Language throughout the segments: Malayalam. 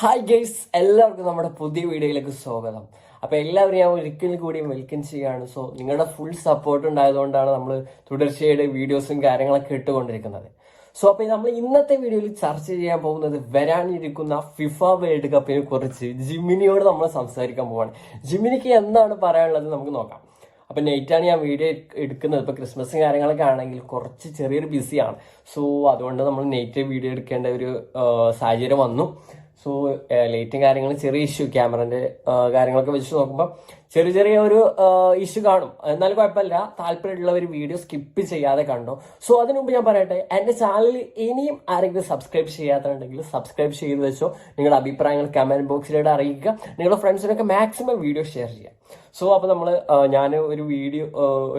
ഹായ് ഗൈസ്, എല്ലാവർക്കും നമ്മുടെ പുതിയ വീഡിയോയിലേക്ക് സ്വാഗതം. അപ്പോൾ എല്ലാവരും ഞാൻ ഒരിക്കൽ കൂടി വെൽക്കം ചെയ്യാണ്. സോ നിങ്ങളുടെ ഫുൾ സപ്പോർട്ട് ഉണ്ടായതുകൊണ്ടാണ് നമ്മൾ തുടർച്ചയായിട്ട് വീഡിയോസും കാര്യങ്ങളൊക്കെ ഇട്ടുകൊണ്ടിരിക്കുന്നത്. സോ അപ്പോൾ നമ്മൾ ഇന്നത്തെ വീഡിയോയിൽ ചർച്ച ചെയ്യാൻ പോകുന്നത് വരാനിരിക്കുന്ന ഫിഫ വേൾഡ് കപ്പിനെ കുറിച്ച് ജിമിനിയോട് നമ്മൾ സംസാരിക്കാൻ പോവാണ്. ജിമിനിക്ക് എന്താണ് പറയാനുള്ളത് നമുക്ക് നോക്കാം. അപ്പം നൈറ്റാണ് ഞാൻ വീഡിയോ എടുക്കുന്നത്. ഇപ്പോൾ ക്രിസ്മസും കാര്യങ്ങളൊക്കെ ആണെങ്കിൽ കുറച്ച് ചെറിയൊരു ബിസിയാണ്. സോ അതുകൊണ്ട് നമ്മൾ നൈറ്റ് വീഡിയോ എടുക്കേണ്ട ഒരു സാഹചര്യം വന്നു. സോ ലൈറ്റും കാര്യങ്ങളും ചെറിയ ഇഷ്യൂ, ക്യാമറന്റെ കാര്യങ്ങളൊക്കെ വെച്ച് നോക്കുമ്പോൾ ചെറിയ ഒരു ഇഷ്യൂ കാണും. എന്നാലും കുഴപ്പമില്ല, താല്പര്യമുള്ളവർ വീഡിയോ സ്കിപ്പ് ചെയ്യാതെ കണ്ടോ. സോ അതിനു മുമ്പ് ഞാൻ പറയട്ടെ, എൻ്റെ ചാനൽ ഇനിയും ആരെങ്കിലും സബ്സ്ക്രൈബ് ചെയ്യാത്തുണ്ടെങ്കിൽ സബ്സ്ക്രൈബ് ചെയ്ത് വെച്ചോ. നിങ്ങളുടെ അഭിപ്രായങ്ങൾ കമന്റ് ബോക്സിലൂടെ അറിയിക്കുക. നിങ്ങളുടെ ഫ്രണ്ട്സിനൊക്കെ മാക്സിമം വീഡിയോ ഷെയർ ചെയ്യുക. സോ അപ്പോൾ ഞാൻ ഒരു വീഡിയോ,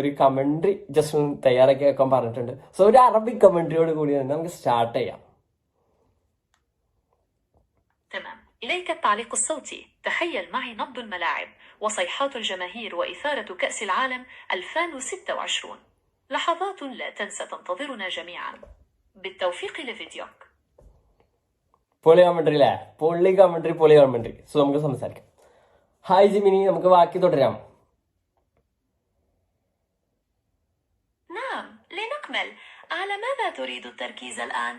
ഒരു കമന്ററി ജസ്റ്റ് ഒന്ന് തയ്യാറാക്കി വെക്കാൻ പറഞ്ഞിട്ടുണ്ട്. സോ ഒരു അറബിക് കമന്ററിയോട് കൂടി തന്നെ നമുക്ക് സ്റ്റാർട്ട് ചെയ്യാം. تمام، إليك التعليق الصوتي. تخيل معي نبض الملاعب وصيحات الجماهير وإثارة كأس العالم 2026. لحظات لا تنسى تنتظرنا جميعا. بالتوفيق لفيديوك. പൊളി കമന്ററി അല്ലേ? പൊളി കമന്ററി. സോ നമുക്ക് സംസാരിക്കാം. ഹായ് ജിമിനി, നമുക്ക് ബാക്കി തുടരാം. نعم، لنكمل. على ماذا تريد التركيز الآن؟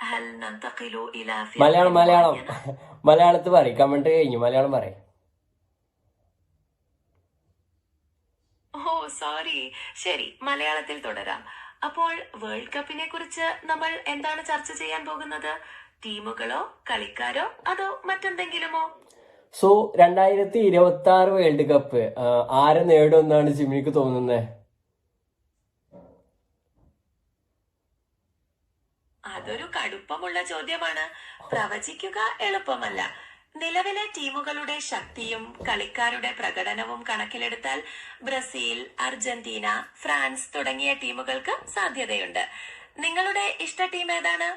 هل ننتقل إلى فرق معينة؟ മലയാളത്തിൽ പറയും. കമന്ററി കഴിഞ്ഞു, മലയാളം പറയും. ഓ സോറി, ശരി, മലയാളത്തിൽ തുടരാം. അപ്പോൾ വേൾഡ് കപ്പിനെ കുറിച്ച് നമ്മൾ എന്താണ് ചർച്ച ചെയ്യാൻ പോകുന്നത്? ടീമുകളോ, കളിക്കാരോ, അതോ മറ്റെന്തെങ്കിലുമോ? സോ 2026 വേൾഡ് കപ്പ് ആരെ നേടുമെന്നാണ് ജിമിനിക്ക് തോന്നുന്നത്? അതൊരു കടുപ്പമുള്ള ചോദ്യമാണ്. പ്രവചിക്കുക എളുപ്പമല്ല. നിലവിലെ ടീമുകളുടെ ശക്തിയും കളിക്കാരുടെ പ്രകടനവും കണക്കിലെടുത്താൽ ബ്രസീൽ, അർജന്റീന, ഫ്രാൻസ് തുടങ്ങിയ ടീമുകൾക്ക് സാധ്യതയുണ്ട്. നിങ്ങളുടെ ഇഷ്ട ടീം ഏതാണ്?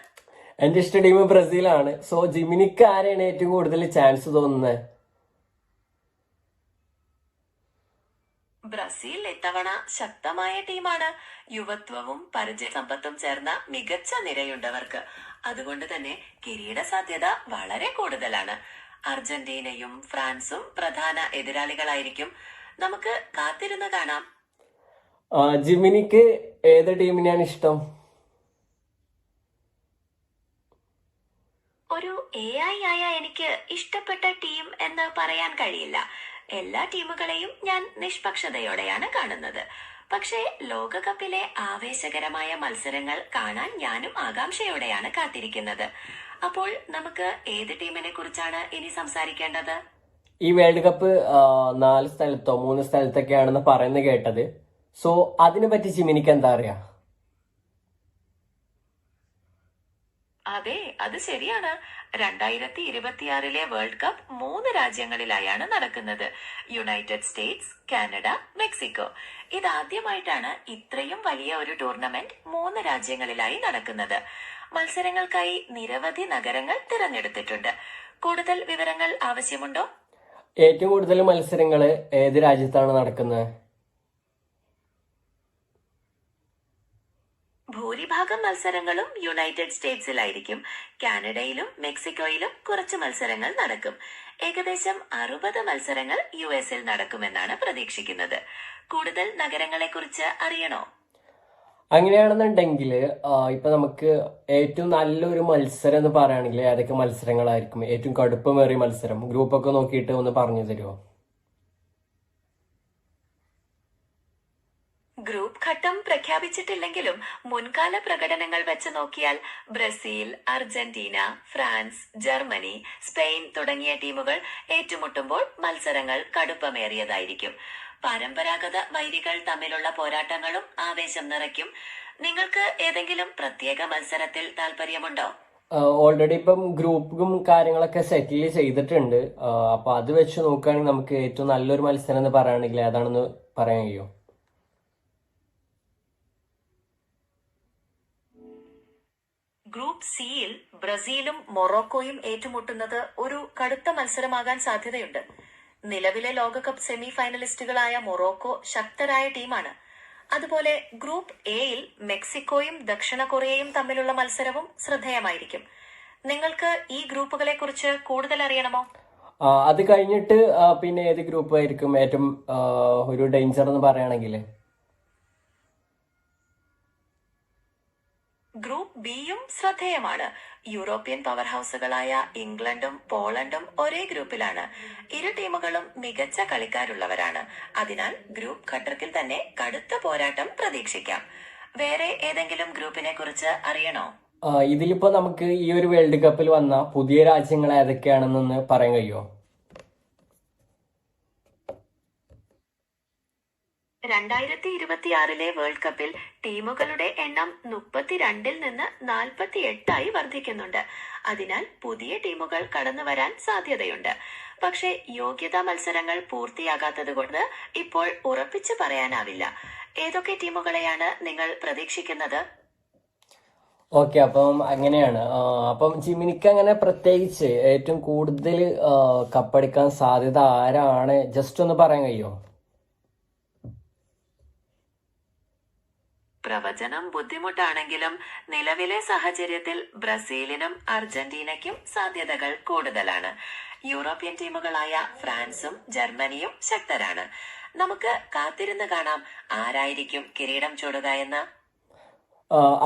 എന്റെ ഇഷ്ട ടീം ബ്രസീലാണ്. സോ ജിമിനിക്ക് ആരെയാണ് ഏറ്റവും കൂടുതൽ ചാൻസ് തോന്നുന്നത്? ബ്രസീൽ ഇത്തവണ ശക്തമായ ടീമാണ്. യുവത്വവും പരിചയ സമ്പത്തും ചേർന്ന മികച്ച നിരയുണ്ടവർക്ക്. അതുകൊണ്ട് തന്നെ കിരീട സാധ്യത വളരെ കൂടുതലാണ്. അർജന്റീനയും ഫ്രാൻസും പ്രധാന എതിരാളികളായിരിക്കും. നമുക്ക് കാത്തിരുന്ന് കാണാം. ജിമിനിക്ക് ഏത് ടീമിനെയാണ് ഇഷ്ടം? ഒരു AI ആയ എനിക്ക് ഇഷ്ടപ്പെട്ട ടീം എന്ന് പറയാൻ കഴിയില്ല. എല്ലാ ടീമുകളെയും ഞാൻ നിഷ്പക്ഷതയോടെയാണ് കാണുന്നത്. പക്ഷേ ലോകകപ്പിലെ ആവേശകരമായ മത്സരങ്ങൾ കാണാൻ ഞാനും ആകാംക്ഷയോടെയാണ് കാത്തിരിക്കുന്നത്. അപ്പോൾ നമുക്ക് ഏത് ടീമിനെ കുറിച്ചാണ് ഇനി സംസാരിക്കേണ്ടത്? ഈ വേൾഡ് കപ്പ് 4 സ്ഥലത്തോ 3 സ്ഥലത്തൊക്കെയാണെന്ന് പറയുന്നത് കേട്ടത്. സോ അതിനെ പറ്റി ജിമിനിക്ക് എന്താ അറിയാ? അതെ, അത് ശരിയാണ്. 2026 വേൾഡ് കപ്പ് 3 രാജ്യങ്ങളിലായാണ് നടക്കുന്നത്: യുണൈറ്റഡ് സ്റ്റേറ്റ്സ്, കാനഡ, മെക്സിക്കോ. ഇതാദ്യമായിട്ടാണ് ഇത്രയും വലിയ ഒരു ടൂർണമെന്റ് 3 രാജ്യങ്ങളിലായി നടക്കുന്നത്. മത്സരങ്ങൾക്കായി നിരവധി നഗരങ്ങൾ തിരഞ്ഞെടുത്തിട്ടുണ്ട്. കൂടുതൽ വിവരങ്ങൾ ആവശ്യമുണ്ടോ? ഏറ്റവും കൂടുതൽ മത്സരങ്ങൾ ഏത് രാജ്യത്താണ് നടക്കുന്നത്? ഭൂരിഭാഗം മത്സരങ്ങളും യുണൈറ്റഡ് സ്റ്റേറ്റ്സിലായിരിക്കും. കാനഡയിലും മെക്സിക്കോയിലും കുറച്ച് മത്സരങ്ങൾ നടക്കും. ഏകദേശം 60 മത്സരങ്ങൾ US-ൽ നടക്കുമെന്നാണ് പ്രതീക്ഷിക്കുന്നത്. കൂടുതൽ നഗരങ്ങളെ കുറിച്ച് അറിയണോ? അങ്ങനെയാണെന്നുണ്ടെങ്കിൽ ഇപ്പൊ നമുക്ക് ഏറ്റവും നല്ലൊരു മത്സരം എന്ന് പറയുകയാണെങ്കിൽ ഏതൊക്കെ മത്സരങ്ങളായിരിക്കും? ഏറ്റവും കടുപ്പമേറിയ മത്സരം ഗ്രൂപ്പൊക്കെ നോക്കിയിട്ട് ഒന്ന് പറഞ്ഞു തരുമോ? ഗ്രൂപ്പ് ഘട്ടം പ്രഖ്യാപിച്ചിട്ടില്ലെങ്കിലും മുൻകാല പ്രകടനങ്ങൾ വെച്ച് നോക്കിയാൽ Brazil, Argentina, France, Germany, Spain തുടങ്ങിയ ടീമുകൾ ഏറ്റുമുട്ടുമ്പോൾ മത്സരങ്ങൾ കടുപ്പമേറിയതായിരിക്കും. പരമ്പരാഗത വൈരികൾ തമ്മിലുള്ള പോരാട്ടങ്ങളും ആവേശം നിറയ്ക്കും. നിങ്ങൾക്ക് ഏതെങ്കിലും പ്രത്യേക മത്സരത്തിൽ താല്പര്യമുണ്ടോ? ഓൾറെഡി ഇപ്പം ഗ്രൂപ്പും കാര്യങ്ങളൊക്കെ സെറ്റിൽ ചെയ്തിട്ടുണ്ട്. അപ്പൊ അത് വെച്ച് നോക്കുകയാണെങ്കിൽ നമുക്ക് ഏറ്റവും നല്ലൊരു മത്സരം എന്ന് പറയുകയാണെങ്കിൽ ഏതാണെന്ന് പറയാൻ കഴിയുമോ? ഗ്രൂപ്പ് സിയിൽ ബ്രസീലും മൊറോക്കോയും ഏറ്റുമുട്ടുന്നത് ഒരു കടുത്ത മത്സരമാകാൻ സാധ്യതയുണ്ട്. നിലവിലെ ലോകകപ്പ് സെമി ഫൈനലിസ്റ്റുകളായ മൊറോക്കോ ശക്തരായ ടീമാണ്. അതുപോലെ ഗ്രൂപ്പ് എയിൽ മെക്സിക്കോയും ദക്ഷിണ കൊറിയയും തമ്മിലുള്ള മത്സരവും ശ്രദ്ധേയമായിരിക്കും. നിങ്ങൾക്ക് ഈ ഗ്രൂപ്പുകളെ കുറിച്ച് കൂടുതൽ അറിയണമോ? അത് കഴിഞ്ഞിട്ട് പിന്നെ ഏത് ഗ്രൂപ്പ് ആയിരിക്കും ഏറ്റവും ഒരു ഡേഞ്ചർ എന്ന് പറയുകയാണെങ്കിൽ? ഗ്രൂപ്പ് ബിയും ശ്രദ്ധേയമാണ്. യൂറോപ്യൻ പവർ ഹൗസുകളായ ഇംഗ്ലണ്ടും പോളണ്ടും ഒരേ ഗ്രൂപ്പിലാണ്. ഇരു ടീമുകളും മികച്ച കളിക്കാരുള്ളവരാണ്. അതിനാൽ ഗ്രൂപ്പ് ഘട്ടത്തിൽ തന്നെ കടുത്ത പോരാട്ടം പ്രതീക്ഷിക്കാം. വേറെ ഏതെങ്കിലും ഗ്രൂപ്പിനെ കുറിച്ച് അറിയണോ? ഇതിലിപ്പോ നമുക്ക് ഈ ഒരു വേൾഡ് കപ്പിൽ വന്ന പുതിയ രാജ്യങ്ങൾ ഏതൊക്കെയാണെന്നൊന്ന് പറയാൻ കഴിയുമോ? 2026 വേൾഡ് കപ്പിൽ ടീമുകളുടെ എണ്ണം 32-ൽ നിന്ന് 48 വർദ്ധിക്കുന്നുണ്ട്. അതിനാൽ പുതിയ ടീമുകൾ കടന്നുവരാൻ സാധ്യതയുണ്ട്. പക്ഷേ യോഗ്യതാ മത്സരങ്ങൾ പൂർത്തിയാകാത്തതുകൊണ്ട് ഇപ്പോൾ ഉറപ്പിച്ചു പറയാനാവില്ല. ഏതൊക്കെ ടീമുകളെയാണ് നിങ്ങൾ പ്രതീക്ഷിക്കുന്നത്? ഓക്കെ, അപ്പം അങ്ങനെയാണ്. അപ്പം ജിമിനിക്ക് അങ്ങനെ പ്രത്യേകിച്ച് ഏറ്റവും കൂടുതൽ കപ്പടിക്കാൻ സാധ്യത ആരാണ്, ജസ്റ്റ് ഒന്ന് പറയാൻ കഴിയുമോ? പ്രവചനം ബുദ്ധിമുട്ടാണെങ്കിലും നിലവിലെ സാഹചര്യത്തിൽ ബ്രസീലിനും അർജന്റീനയ്ക്കും സാധ്യതകൾ കൂടുതലാണ്. യൂറോപ്യൻ ടീമുകളായ ഫ്രാൻസും ജർമ്മനിയും ശക്തരാണ്. നമുക്ക് കാത്തിരുന്ന് കാണാം ആരായിരിക്കും കിരീടം ചൂടുക എന്ന്.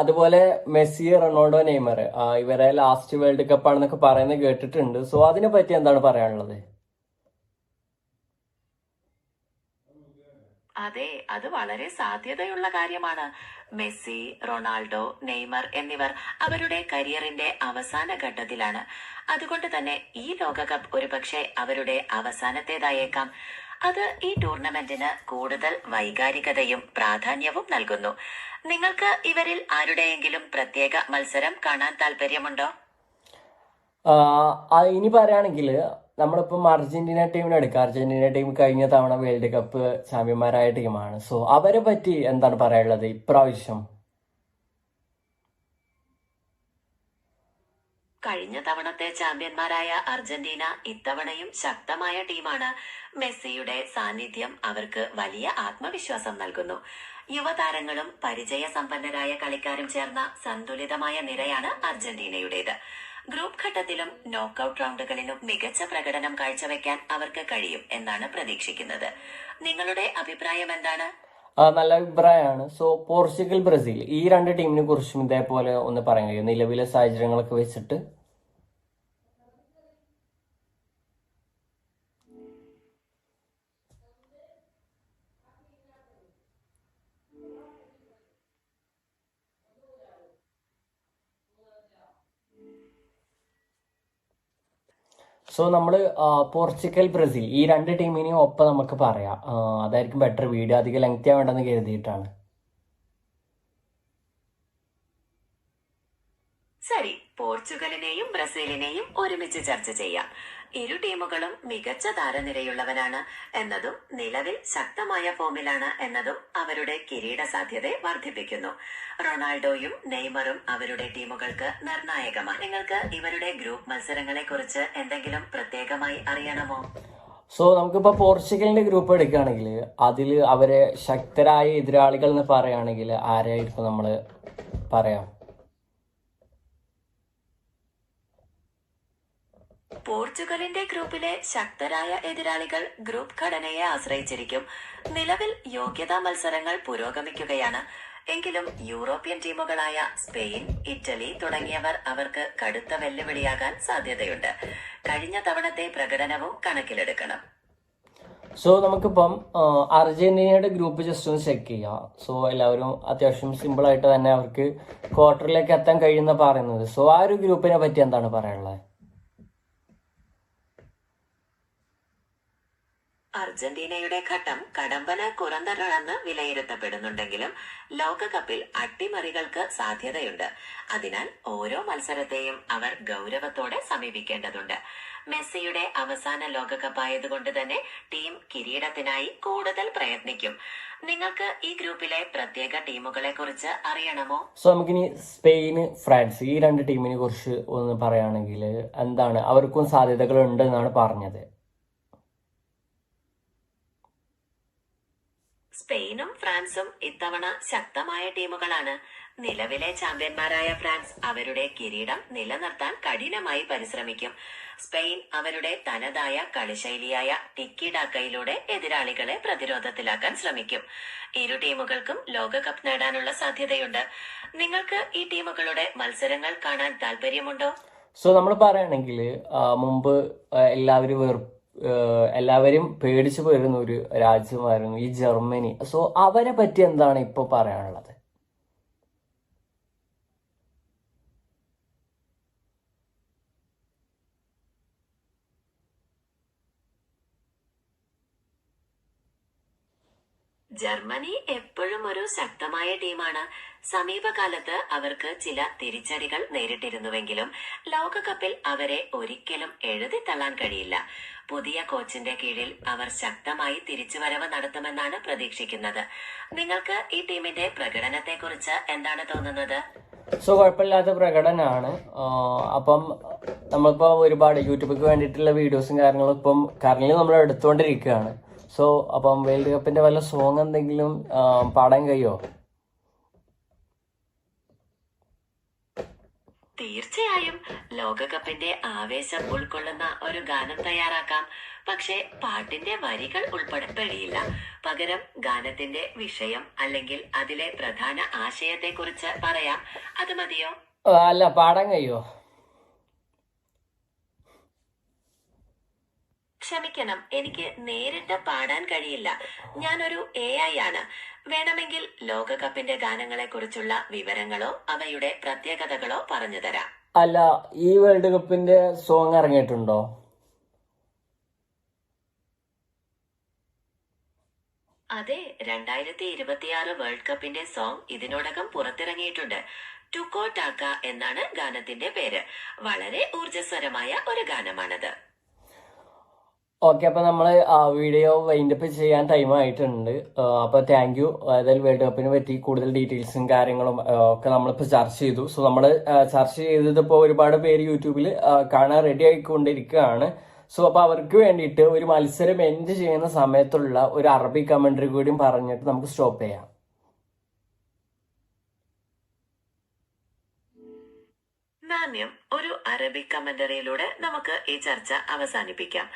അതുപോലെ മെസ്സി, റൊണാൾഡോ, നെയ്മർ ഇവരെ ലാസ്റ്റ് വേൾഡ് കപ്പ് ആണെന്നൊക്കെ പറയുന്നത് കേട്ടിട്ടുണ്ട്. സോ അതിനെ പറ്റി എന്താണ് പറയാനുള്ളത്? അതെ, അത് വളരെ സാധ്യതയുള്ള കാര്യമാണ്. മെസ്സി, റൊണാൾഡോ, നെയ്മർ എന്നിവർ അവരുടെ കരിയറിന്റെ അവസാന ഘട്ടത്തിലാണ്. അതുകൊണ്ട് തന്നെ ഈ ലോകകപ്പ് ഒരുപക്ഷെ അവരുടെ അവസാനത്തേതായേക്കാം. അത് ഈ ടൂർണമെന്റിന് കൂടുതൽ വൈകാരികതയും പ്രാധാന്യവും നൽകുന്നു. നിങ്ങൾക്ക് ഇവരിൽ ആരുടെയെങ്കിലും പ്രത്യേക മത്സരം കാണാൻ താല്പര്യമുണ്ടോ? ഇനി പറയുകയാണെങ്കിൽ നമ്മളിപ്പം അർജന്റീന ടീമിനെ എടുക്കുക. അർജന്റീന ടീം കഴിഞ്ഞ തവണ വേൾഡ് കപ്പ് ചാമ്പ്യന്മാരായ ടീമാണ്. സോ അവരെ പറ്റി എന്താണ് പറയാനുള്ളത് ഇപ്രാവശ്യം? കഴിഞ്ഞ തവണത്തെ ചാമ്പ്യന്മാരായ അർജന്റീന ഇത്തവണയും ശക്തമായ ടീമാണ്. മെസ്സിയുടെ സാന്നിധ്യം അവർക്ക് വലിയ ആത്മവിശ്വാസം നൽകുന്നു. യുവതാരങ്ങളും പരിചയസമ്പന്നരായ കളിക്കാരും ചേർന്ന സന്തുലിതമായ നിരയാണ് അർജന്റീനയുടേത്. ഗ്രൂപ്പ് ഘട്ടത്തിലും നോക്കൌട്ട് റൗണ്ടുകളിലും മികച്ച പ്രകടനം കാഴ്ചവെക്കാൻ അവർക്ക് കഴിയും എന്നാണ് പ്രതീക്ഷിക്കുന്നത്. നിങ്ങളുടെ അഭിപ്രായം എന്താണ്? നല്ല അഭിപ്രായമാണ്. സോ പോർച്ചുഗൽ, ബ്രസീൽ ഈ രണ്ട് ടീമിനെ കുറിച്ചും ഇതേപോലെ ഒന്ന് പറയാൻ കഴിയും നിലവിലെ സാഹചര്യങ്ങളൊക്കെ വെച്ചിട്ട്? സോ നമ്മൾ പോർച്ചുഗൽ, ബ്രസീൽ ഈ രണ്ട് ടീമിനെയും ഒപ്പം നമുക്ക് പറയാം. അതായിരിക്കും ബെറ്റർ. വീഡിയോ അധികം ലെങ്തി ആവേണ്ടെന്ന് കരുതിയിട്ടാണ്. ശരി, പോർച്ചുഗലിനെയും ബ്രസീലിനെയും ഒരുമിച്ച് ചർച്ച ചെയ്യാം. ഇരു ടീമുകളും മികച്ച താരനിരയുള്ളവരാണ് എന്നതും നിലവിൽ ശക്തമായ ഫോമിലാണ് എന്നതും അവരുടെ കിരീട സാധ്യതയെ വർദ്ധിപ്പിക്കുന്നു. റൊണാൾഡോയും നെയ്മറും അവരുടെ ടീമുകൾക്ക് നിർണായകമാണ്. നിങ്ങൾക്ക് ഇവരുടെ ഗ്രൂപ്പ് മത്സരങ്ങളെ കുറിച്ച് എന്തെങ്കിലും പ്രത്യേകമായി അറിയണമോ? സോ നമുക്കിപ്പോൾ പോർച്ചുഗലിന്റെ ഗ്രൂപ്പ് എടുക്കുകയാണെങ്കിൽ അതിൽ അവരെ ശക്തരായ എതിരാളികൾ എന്ന് പറയുകയാണെങ്കിൽ ആരായിരിക്കും നമ്മൾ പറയാം? പോർച്ചുഗലിന്റെ ഗ്രൂപ്പിലെ ശക്തരായ എതിരാളികൾ ഗ്രൂപ്പ് ഘടനയെ ആശ്രയിച്ചിരിക്കും. നിലവിൽ യോഗ്യതാ മത്സരങ്ങൾ പുരോഗമിക്കുകയാണ്. എങ്കിലും യൂറോപ്യൻ ടീമുകളായ സ്പെയിൻ, ഇറ്റലി തുടങ്ങിയവർ അവർക്ക് കടുത്ത വെല്ലുവിളിയാകാൻ സാധ്യതയുണ്ട്. കഴിഞ്ഞ തവണത്തെ പ്രകടനവും കണക്കിലെടുക്കണം. സോ നമുക്കിപ്പം അർജന്റീനയുടെ ഗ്രൂപ്പ് ജസ്റ്റ് ഒന്ന് ചെക്ക് ചെയ്യാം. സോ എല്ലാവരും അത്യാവശ്യം സിമ്പിൾ ആയിട്ട് തന്നെ അവർക്ക് ക്വാർട്ടറിലേക്ക് എത്താൻ കഴിയുന്ന പറയുന്നത്. സോ ആ ഒരു ഗ്രൂപ്പിനെ പറ്റി എന്താണ് പറയാനുള്ളത്? അർജന്റീനയുടെ ഘട്ടം കടമ്പന കുറഞ്ഞതാണെന്ന് വിലയിരുത്തപ്പെടുന്നുണ്ടെങ്കിലും ലോകകപ്പിൽ അട്ടിമറികൾക്ക് സാധ്യതയുണ്ട്. അതിനാൽ ഓരോ മത്സരത്തെയും അവർ ഗൗരവത്തോടെ സമീപിക്കേണ്ടതുണ്ട്. മെസ്സിയുടെ അവസാന ലോകകപ്പായതുകൊണ്ട് തന്നെ ടീം കിരീടത്തിനായി കൂടുതൽ പ്രയത്നിക്കും. നിങ്ങൾക്ക് ഈ ഗ്രൂപ്പിലെ പ്രത്യേക ടീമുകളെ കുറിച്ച് അറിയണമോ? സോ നമുക്കിനി സ്പെയിൻ, ഫ്രാൻസ് ഈ രണ്ട് ടീമിനെ കുറിച്ച് ഒന്ന് പറയുകയാണെങ്കിൽ എന്താണ് അവർക്കും സാധ്യതകൾ ഉണ്ട് എന്നാണ് പറഞ്ഞത്. സ്പെയിനും ഫ്രാൻസും ഇത്തവണ ശക്തമായ ടീമുകളാണ്. നിലവിലെ ചാമ്പ്യന്മാരായ ഫ്രാൻസ് അവരുടെ കിരീടം നിലനിർത്താൻ കഠിനമായി പരിശ്രമിക്കും. സ്പെയിൻ അവരുടെ തനതായ കളിശൈലിയായ ടിക്കി ടാക്കയിലൂടെ എതിരാളികളെ പ്രതിരോധത്തിലാക്കാൻ ശ്രമിക്കും. ഇരു ടീമുകൾക്കും ലോകകപ്പ് നേടാനുള്ള സാധ്യതയുണ്ട്. നിങ്ങൾക്ക് ഈ ടീമുകളുടെ മത്സരങ്ങൾ കാണാൻ താല്പര്യമുണ്ടോ? സോ നമ്മൾ പറയുകയാണെങ്കിൽ മുമ്പ് എല്ലാവരും എല്ലാവരും പേടിച്ചു പോയിരുന്ന ഒരു രാജ്യമായിരുന്നു ഈ ജർമ്മനി. സോ അവരെ പറ്റി എന്താണ് ഇപ്പൊ പറയാനുള്ളത്? ജർമ്മനി എപ്പോഴും ഒരു ശക്തമായ ടീമാണ്. സമീപകാലത്ത് അവർക്ക് ചില തിരിച്ചടികൾ നേരിട്ടിരുന്നുവെങ്കിലും ലോകകപ്പിൽ അവരെ ഒരിക്കലും എഴുതിത്തള്ളാൻ കഴിയില്ല. പുതിയ കോച്ചിന്റെ കീഴിൽ അവർ ശക്തമായി തിരിച്ചുവരവ് നടത്തുമെന്നാണ് പ്രതീക്ഷിക്കുന്നത്. നിങ്ങൾക്ക് ഈ ടീമിന്റെ പ്രകടനത്തെക്കുറിച്ച് എന്താണ് തോന്നുന്നത്? സോ കുഴപ്പമില്ലാത്ത പ്രകടനമാണ്. അപ്പം നമ്മളിപ്പോൾ ഒരുപാട് യൂട്യൂബിൽ വേണ്ടിയിട്ടുള്ള വീഡിയോസും കാര്യങ്ങളും ഇപ്പം കറന്റ് നമ്മൾ എടുത്തുകൊണ്ടിരിക്കുകയാണ്. സോ അപ്പം വേൾഡ് കപ്പിന്റെ വല്ല സോങ് എന്തെങ്കിലും പാടാൻ കഴിയോ? തീർച്ചയായും ലോകകപ്പിന്റെ ആവേശം ഉൾക്കൊള്ളുന്ന ഒരു ഗാനം തയ്യാറാക്കാം. പക്ഷേ പാട്ടിന്റെ വരികൾ ഉൾപ്പെടെയില്ല. പകരം ഗാനത്തിന്റെ വിഷയം അല്ലെങ്കിൽ അതിലെ പ്രധാന ആശയത്തെക്കുറിച്ച് പറയാം. അത് മതിയോ? അല്ല, പാടാൻ കഴിയോ? ക്ഷമിക്കണം, എനിക്ക് നേരിട്ട് പാടാൻ കഴിയില്ല. ഞാനൊരു AI ആണ്. വേണമെങ്കിൽ ലോകകപ്പിന്റെ ഗാനങ്ങളെ കുറിച്ചുള്ള വിവരങ്ങളോ അവയുടെ പ്രത്യേകതകളോ പറഞ്ഞു തരാം. അല്ല, ഈ വേൾഡ് കപ്പിന്റെ സോങ് ഇറങ്ങിയിട്ടുണ്ടോ? അതെ, 2026 വേൾഡ് കപ്പിന്റെ സോങ് ഇതിനോടകം പുറത്തിറങ്ങിയിട്ടുണ്ട്. ടുക്കോ ടാക്ക എന്നാണ് ഗാനത്തിന്റെ പേര്. വളരെ ഊർജ്ജസ്വരമായ ഒരു ഗാനമാണത്. ഓക്കെ, അപ്പൊ നമ്മള് വീഡിയോ വൈൻഡപ്പ് ചെയ്യാൻ ടൈം ആയിട്ടുണ്ട്. അപ്പൊ താങ്ക് യു. അതായത് വേൾഡ് കപ്പിനെ പറ്റി കൂടുതൽ ഡീറ്റെയിൽസും കാര്യങ്ങളും ഒക്കെ നമ്മളിപ്പോ ചർച്ച ചെയ്തു. സോ നമ്മള് ചർച്ച ചെയ്തത് ഇപ്പോ ഒരുപാട് പേര് യൂട്യൂബിൽ കാണാൻ റെഡി ആയിക്കൊണ്ടിരിക്കുകയാണ്. സോ അപ്പൊ അവർക്ക് വേണ്ടിയിട്ട് ഒരു മത്സരം എൻഡ് ചെയ്യുന്ന സമയത്തുള്ള ഒരു അറബി കമന്ററി കൂടിയും പറഞ്ഞിട്ട് നമുക്ക് സ്റ്റോപ്പ് ചെയ്യാം. നാണ്യം ഒരു അറബിക് കമന്ററിയിലൂടെ നമുക്ക് ഈ ചർച്ച അവസാനിപ്പിക്കാം.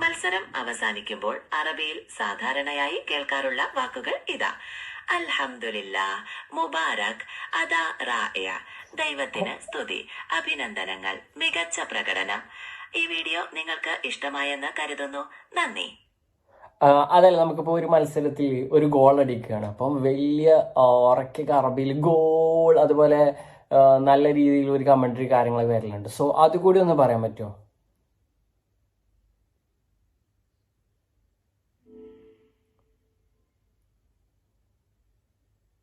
മത്സരം അവസാനിക്കുമ്പോൾ അറബിയിൽ സാധാരണയായി കേൾക്കാറുള്ള വാക്കുകൾ ഇതാ: അൽഹംദുലില്ലാ, മുബാരക്, അദാ റായ, ദൈവത്തിന് സ്തുതി, അഭിനന്ദനങ്ങൾ, മികച്ച പ്രകടനം. ഈ വീഡിയോ നിങ്ങൾക്ക് ഇഷ്ടമായെന്ന് കരുതുന്നു. നന്ദി. അതല്ല, നമുക്കിപ്പോ ഒരു മത്സരത്തിൽ ഒരു ഗോൾ അടിക്കുകയാണ്. അപ്പം വലിയ ഉറക്കൊക്കെ അറബിയിൽ ഗോൾ, അതുപോലെ നല്ല രീതിയിൽ ഒരു കമന്ററി കാര്യങ്ങളൊക്കെ വരലുണ്ട്. സോ അതുകൂടി ഒന്ന് പറയാൻ പറ്റുമോ?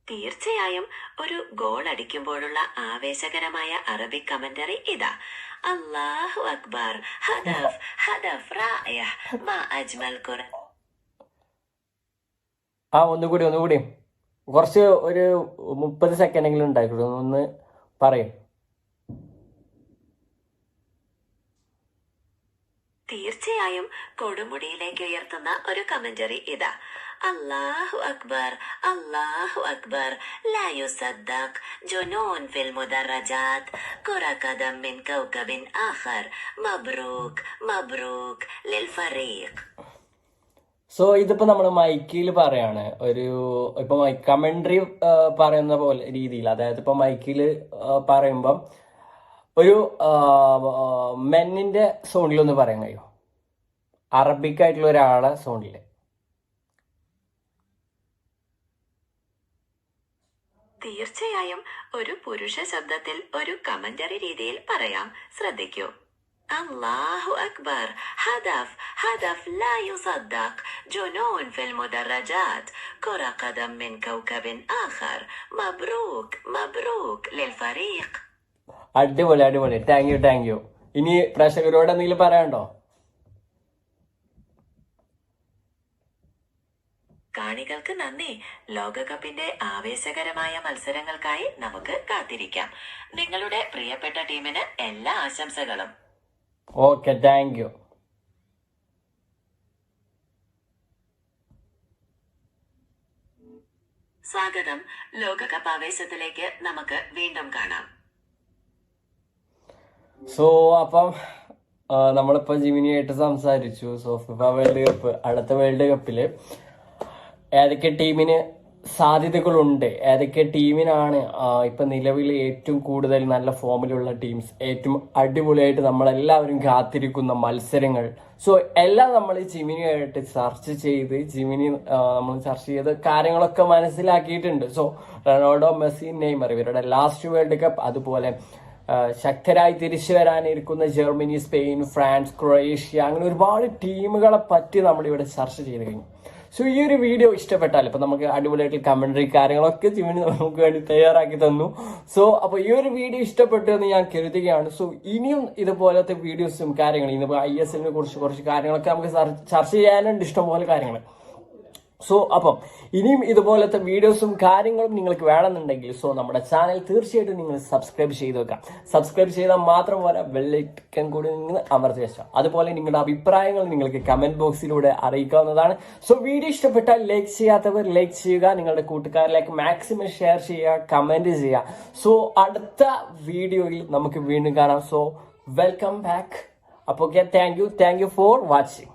തീർച്ചയായും. ഒരു ഗോൾ അടിക്കുമ്പോഴുള്ള ആവേശകരമായ അറബിക് കമന്ററി ഇതാ: അല്ലാഹു അക്ബർ, ഹദഫ് ഹദഫ് റായ, മാ അജ്മൽ ഖുർആൻ. ഒന്നുകൂടി കുറച്ച് ഒരു 30 സെക്കൻഡെങ്കിലും ഉണ്ടായിക്കോളൂ, ഒന്ന് പറയും. തീർച്ചയായും. കൊടുമുടിയിലേക്ക് ഉയർത്തുന്ന ഒരു കമന്ററി ഇതാ: അല്ലാഹു അക്ബർ, അല്ലാഹു അക്ബർ, ലാ യുസദ്ദഖ്, ജുനൂൻ ഫിൽ മുദറജാത്ത്, കുറ ഖദം മിൻ കൗകബിൻ ആഖർ, മബ്രൂക്ക് മബ്രൂക്ക് ലിൽ ഫരീഖ്. സോ ഇതിപ്പോ നമ്മൾ മൈക്കിൽ പറയാണ്, ഇപ്പൊ കമന്ററി പറയുന്ന പോലെ രീതിയിൽ. അതായത് ഇപ്പൊ മൈക്കിൽ പറയുമ്പം ഒരു മെന്നിന്റെ സൗണ്ടിലൊന്ന് പറയാൻ കഴിയും, അറബിക് ആയിട്ടുള്ള ഒരാളെ സൗണ്ടില്. തീർച്ചയായും. ഒരു പുരുഷ ശബ്ദത്തിൽ ഒരു കമന്ററി രീതിയിൽ പറയാം. ശ്രദ്ധിക്കൂ: അല്ലാഹു അക്ബർ, ഹദഫ് ഹദഫ്, ലാ യുസദ്ദഖ്, ജുനൂൻ ഫിൽ മുദറജാത്ത്, കുറ ഖദം മിൻ കൗകബിൻ ആഖർ, മബ്രൂക്ക് മബ്രൂക്ക് ലിൽ ഫരീഖ്. അടിപൊളി. Thank you. ഇനി പ്രേക്ഷകരോട് എന്തെങ്കിലും പറയാനുണ്ടോ? കാണികൾക്ക് നന്ദി. ലോകകപ്പിന്റെ ആവേശകരമായ മത്സരങ്ങൾക്കായി നമുക്ക് കാത്തിരിക്കാം. നിങ്ങളുടെ പ്രിയപ്പെട്ട ടീമിന് എല്ലാ ആശംസകളും. Okay, thank you. സ്വാഗതം. ലോകകപ്പ് ആവേശത്തിലേക്ക് നമുക്ക് വീണ്ടും കാണാം. സോ അപ്പം നമ്മളിപ്പോ ജിമിനിയായിട്ട് സംസാരിച്ചു. സോ ഫിഫ വേൾഡ് കപ്പ്, അടുത്ത വേൾഡ് കപ്പില് ഏതൊക്കെ ടീമിന് സാധ്യതകളുണ്ട്, ഏതൊക്കെ ടീമിനാണ് ഇപ്പൊ നിലവിൽ ഏറ്റവും കൂടുതൽ നല്ല ഫോമിലുള്ള ടീംസ്, ഏറ്റവും അടിപൊളിയായിട്ട് നമ്മളെല്ലാവരും കാത്തിരിക്കുന്ന മത്സരങ്ങൾ, സോ എല്ലാം നമ്മൾ ജിമിനിയായിട്ട് ചർച്ച ചെയ്ത് നമ്മൾ ചർച്ച ചെയ്ത് കാര്യങ്ങളൊക്കെ മനസ്സിലാക്കിയിട്ടുണ്ട്. സോ റൊണാൾഡോ, മെസ്സി, നെയ്മർ ഇവരുടെ ലാസ്റ്റ് വേൾഡ് കപ്പ്, അതുപോലെ ശക്തരായി തിരിച്ചു വരാനിരിക്കുന്ന ജർമ്മനി, സ്പെയിൻ, ഫ്രാൻസ്, ക്രൊയേഷ്യ, അങ്ങനെ ഒരുപാട് ടീമുകളെ പറ്റി നമ്മളിവിടെ ചർച്ച ചെയ്ത് കഴിഞ്ഞു. സോ ഈ ഒരു വീഡിയോ ഇഷ്ടപ്പെട്ടാൽ ഇപ്പൊ നമുക്ക് അടിപൊളിയായിട്ട് കമന്ററി കാര്യങ്ങളൊക്കെ ജിമിനി നമുക്ക് വേണ്ടി തയ്യാറാക്കി തന്നു. സോ അപ്പൊ ഈ ഒരു വീഡിയോ ഇഷ്ടപ്പെട്ടു എന്ന് ഞാൻ കരുതുകയാണ്. സോ ഇനിയും ഇതുപോലത്തെ വീഡിയോസും കാര്യങ്ങളും, ഇന്നിപ്പോ ISL കുറിച്ച് കുറച്ച് കാര്യങ്ങളൊക്കെ നമുക്ക് ചർച്ച ചെയ്യാനുണ്ട്, ഇഷ്ടംപോലെ കാര്യങ്ങൾ. സോ അപ്പം ഇനിയും ഇതുപോലത്തെ വീഡിയോസും കാര്യങ്ങളും നിങ്ങൾക്ക് വേണമെന്നുണ്ടെങ്കിൽ സോ നമ്മുടെ ചാനൽ തീർച്ചയായിട്ടും നിങ്ങൾ സബ്സ്ക്രൈബ് ചെയ്ത് വെക്കാം. സബ്സ്ക്രൈബ് ചെയ്താൽ മാത്രം പോലെ ബെല്ലൈക്കൺ കൂടി നിങ്ങൾ അമർത്തി വെച്ചാൽ, അതുപോലെ നിങ്ങളുടെ അഭിപ്രായങ്ങൾ നിങ്ങൾക്ക് കമന്റ് ബോക്സിലൂടെ അറിയിക്കാവുന്നതാണ്. സോ വീഡിയോ ഇഷ്ടപ്പെട്ടാൽ ലൈക്ക് ചെയ്യാത്തവർ ലൈക്ക് ചെയ്യുക, നിങ്ങളുടെ കൂട്ടുകാരിലേക്ക് മാക്സിമം ഷെയർ ചെയ്യുക, കമന്റ് ചെയ്യുക. സോ അടുത്ത വീഡിയോയിൽ നമുക്ക് വീണ്ടും കാണാം. So welcome back. അപ്പോൾ താങ്ക് യു ഫോർ വാച്ചിങ്.